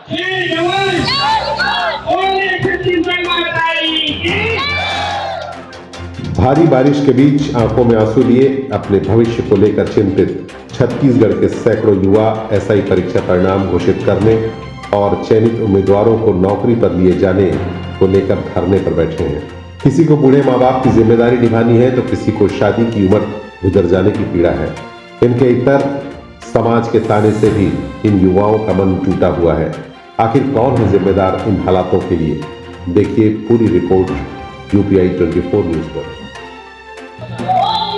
भारी बारिश के बीच आंखों में आंसू लिए अपने भविष्य को लेकर चिंतित छत्तीसगढ़ के सैकड़ों युवा एसआई परीक्षा परिणाम घोषित करने और चयनित उम्मीदवारों को नौकरी पर लिए जाने को लेकर धरने पर बैठे हैं। किसी को बूढ़े माँ बाप की जिम्मेदारी निभानी है तो किसी को शादी की उम्र गुजर जाने की पीड़ा है। इनके इतर समाज के ताने से भी इन युवाओं का मन टूटा हुआ है। आखिर कौन है जिम्मेदार इन हालातों के लिए? देखिए पूरी रिपोर्ट यूपीआई 24 न्यूज पर।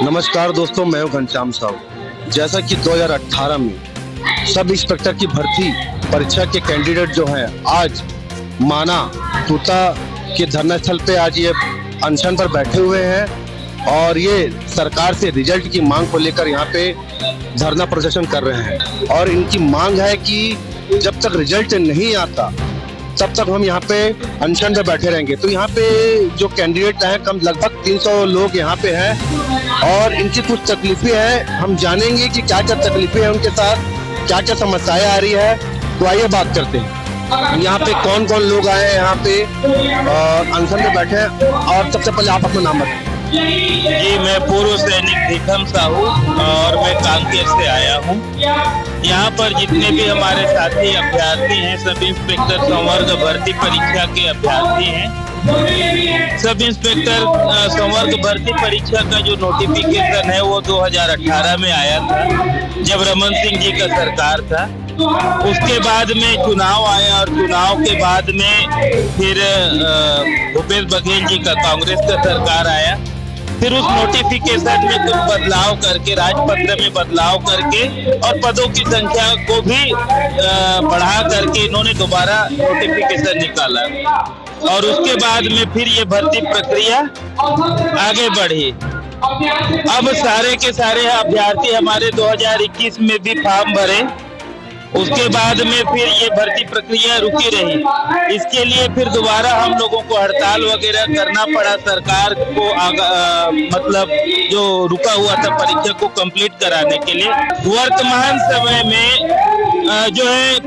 नमस्कार दोस्तों, मैं हूं घनश्याम साहू। जैसा कि 2018 में सब इंस्पेक्टर की भर्ती परीक्षा के कैंडिडेट जो हैं आज माना तूता के धरना स्थल पे आज ये अनशन पर बैठे हुए हैं और ये सरकार से रिजल्ट की मांग को लेकर यहाँ पे धरना प्रदर्शन कर रहे हैं। और इनकी मांग है कि जब तक रिजल्ट नहीं आता तब तक हम यहाँ पे अनशन पे बैठे रहेंगे। तो यहाँ पे जो कैंडिडेट हैं कम लगभग 300 लोग यहाँ पे हैं और इनकी कुछ तकलीफें हैं। हम जानेंगे कि क्या क्या तकलीफें हैं उनके साथ, क्या क्या समस्याएं आ रही है। तो आइए बात करते हैं यहाँ पे कौन कौन लोग आए हैं यहाँ पे अनशन पे बैठे हैं। और सबसे पहले आप अपना नाम बताएं। जी, मैं पूर्व सैनिक भीखम साहू और मैं कांकेर से आया हूँ। यहाँ पर जितने भी हमारे साथी अभ्यर्थी हैं सब इंस्पेक्टर संवर्ग भर्ती परीक्षा के अभ्यर्थी हैं। सब इंस्पेक्टर संवर्ग भर्ती परीक्षा का जो नोटिफिकेशन है वो 2018 में आया था जब रमन सिंह जी का सरकार था। उसके बाद में चुनाव आया और चुनाव के बाद में फिर भूपेश बघेल जी का कांग्रेस का सरकार आया। फिर उस नोटिफिकेशन में कुछ बदलाव करके, राजपत्र में बदलाव करके और पदों की संख्या को भी बढ़ा करके इन्होंने दोबारा नोटिफिकेशन निकाला और उसके बाद में फिर ये भर्ती प्रक्रिया आगे बढ़ी। अब सारे के सारे अभ्यर्थी हमारे 2021 में भी फॉर्म भरे, उसके बाद में फिर ये भर्ती प्रक्रिया रुकी रही। इसके लिए फिर दोबारा हम लोगों को हड़ताल वगैरह करना पड़ा सरकार को मतलब जो रुका हुआ था परीक्षा को कंप्लीट कराने के लिए। वर्तमान समय में जो है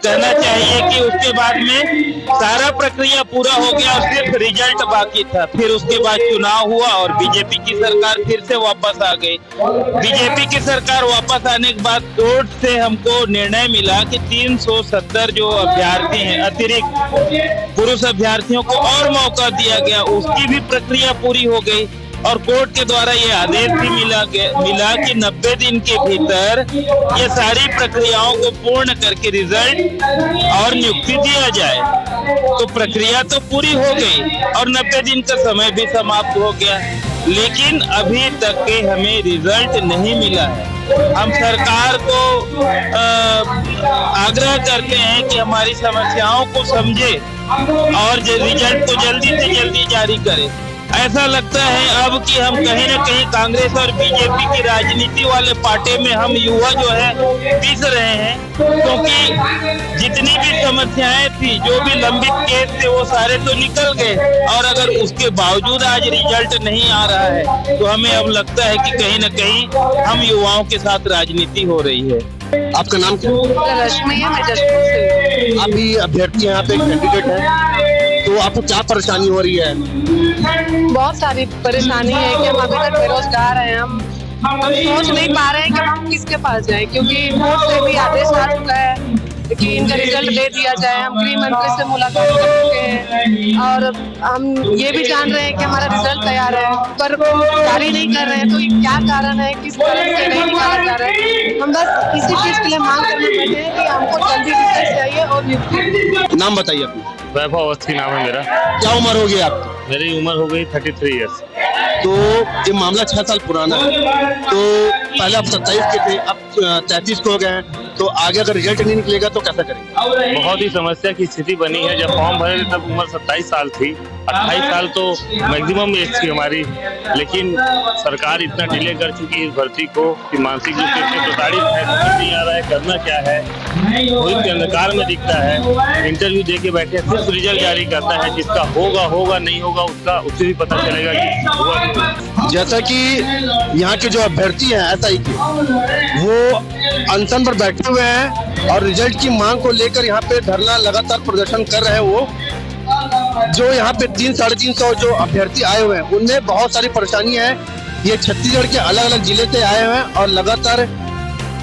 कहना चाहिए कि उसके बाद में सारा प्रक्रिया पूरा हो गया और सिर्फ रिजल्ट बाकी था। फिर उसके बाद चुनाव हुआ और बीजेपी की सरकार फिर से वापस आ गई। बीजेपी की सरकार वापस आने के बाद कोर्ट से हमको निर्णय मिला कि 370 जो अभ्यर्थी हैं अतिरिक्त पुरुष अभ्यर्थियों को और मौका दिया गया, उसकी भी प्रक्रिया पूरी हो गई और कोर्ट के द्वारा ये आदेश भी मिला कि 90 दिन के भीतर ये सारी प्रक्रियाओं को पूर्ण करके रिजल्ट और नियुक्ति दिया जाए। तो प्रक्रिया तो पूरी हो गई और 90 दिन का समय भी समाप्त हो गया, लेकिन अभी तक के हमें रिजल्ट नहीं मिला है। हम सरकार को आग्रह करते हैं कि हमारी समस्याओं को समझे और रिजल्ट को जल्दी से जल्दी जारी करे। ऐसा लगता है अब कि हम कहीं न कहीं कांग्रेस और बीजेपी की राजनीति वाले पार्टी में हम युवा जो है पिस रहे हैं, क्योंकि जितनी भी समस्याएं थी, जो भी लंबित केस थे वो सारे तो निकल गए और अगर उसके बावजूद आज रिजल्ट नहीं आ रहा है तो हमें अब लगता है कि कहीं न कहीं हम युवाओं के साथ राजनीति हो रही है। आपका नाम क्या? रश्मि है, मैं जशपुर से। आप भी अभ्यर्थी यहाँ पे कैंडिडेट हैं, तो आपको क्या परेशानी हो रही है? बहुत सारी परेशानी है कि हम अभी तक बेरोजगार हैं। हम सोच नहीं पा रहे हैं कि हम किसके पास जाएं, क्योंकि कोर्ट से भी आदेश आ चुका है कि इनका रिजल्ट दे दिया जाए। हम गृह मंत्री से मुलाकात कर चुके हैं और हम ये भी जान रहे हैं कि हमारा रिजल्ट तैयार है पर जारी नहीं कर रहे हैं। तो ये क्या कारण है, किस कारण से नहीं निकाला जा रहा है? हम बस इसी चीज के लिए मांग करने बैठे हैं कि हमको जल्दी रिजल्ट चाहिए और नियुक्ति। नाम बताइए अपना। वैभव अवस्थी नाम है मेरा। क्या उम्र हो गई आपकी? मेरी उम्र हो गई 33 ईयर्स। तो ये मामला 6 साल पुराना है। तो पहले आप 27 के थे, अब 33 को हो गए हैं। तो आगे अगर रिजल्ट नहीं निकलेगा तो कैसा करेंगे? बहुत ही समस्या की स्थिति बनी है। जब फॉर्म भरे थे तब उम्र 27 साल थी 28 साल तो मैक्सिमम एज थी हमारी, लेकिन सरकार इतना डिले कर चुकी है इस भर्ती को कि मानसिक रूप से इससे प्रताड़ित है, समझ नहीं आ रहा है करना क्या है। कोई भी अंधकार में दिखता है, इंटरव्यू दे के बैठे सिर्फ रिजल्ट जारी करता है, जिसका होगा नहीं होगा उसका उससे भी पता चलेगा कि होगा नहीं होगा। जैसा कि यहाँ के जो अभ्यर्थी हैं SI के, वो अनशन पर बैठे हुए हैं और रिजल्ट की मांग को लेकर यहाँ पे धरना लगातार प्रदर्शन कर रहे हैं। वो जो यहाँ पे 300-350 जो अभ्यर्थी आए हुए हैं, उनमें बहुत सारी परेशानी है। ये छत्तीसगढ़ के अलग अलग जिले से आए हुए हैं और लगातार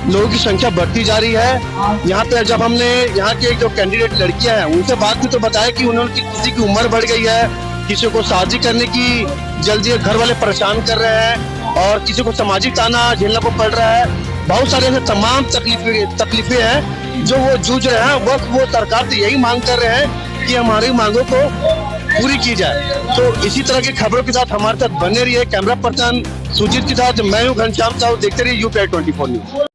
लोगों की संख्या बढ़ती जा रही है। यहाँ पे जब हमने यहाँ के जो कैंडिडेट लड़कियां हैं उनसे बात की तो बताया कि उन्होंने किसी की उम्र बढ़ गई है, किसी को शादी करने की जल्दी घर वाले परेशान कर रहे हैं और किसी को सामाजिक ताना झेलना को पड़ रहा है। बहुत सारे ऐसे तमाम तकलीफें हैं जो वो जूझ रहे हैं। बस वो सरकार से यही मांग कर रहे हैं कि हमारी मांगों को पूरी की जाए। तो इसी तरह की खबरों के साथ हमारे साथ बने रहिए। कैमरा पर्सन सुजीत के साथ मैं हूँ घनश्याम साहू। देखते रहिए UPI 24 न्यूज।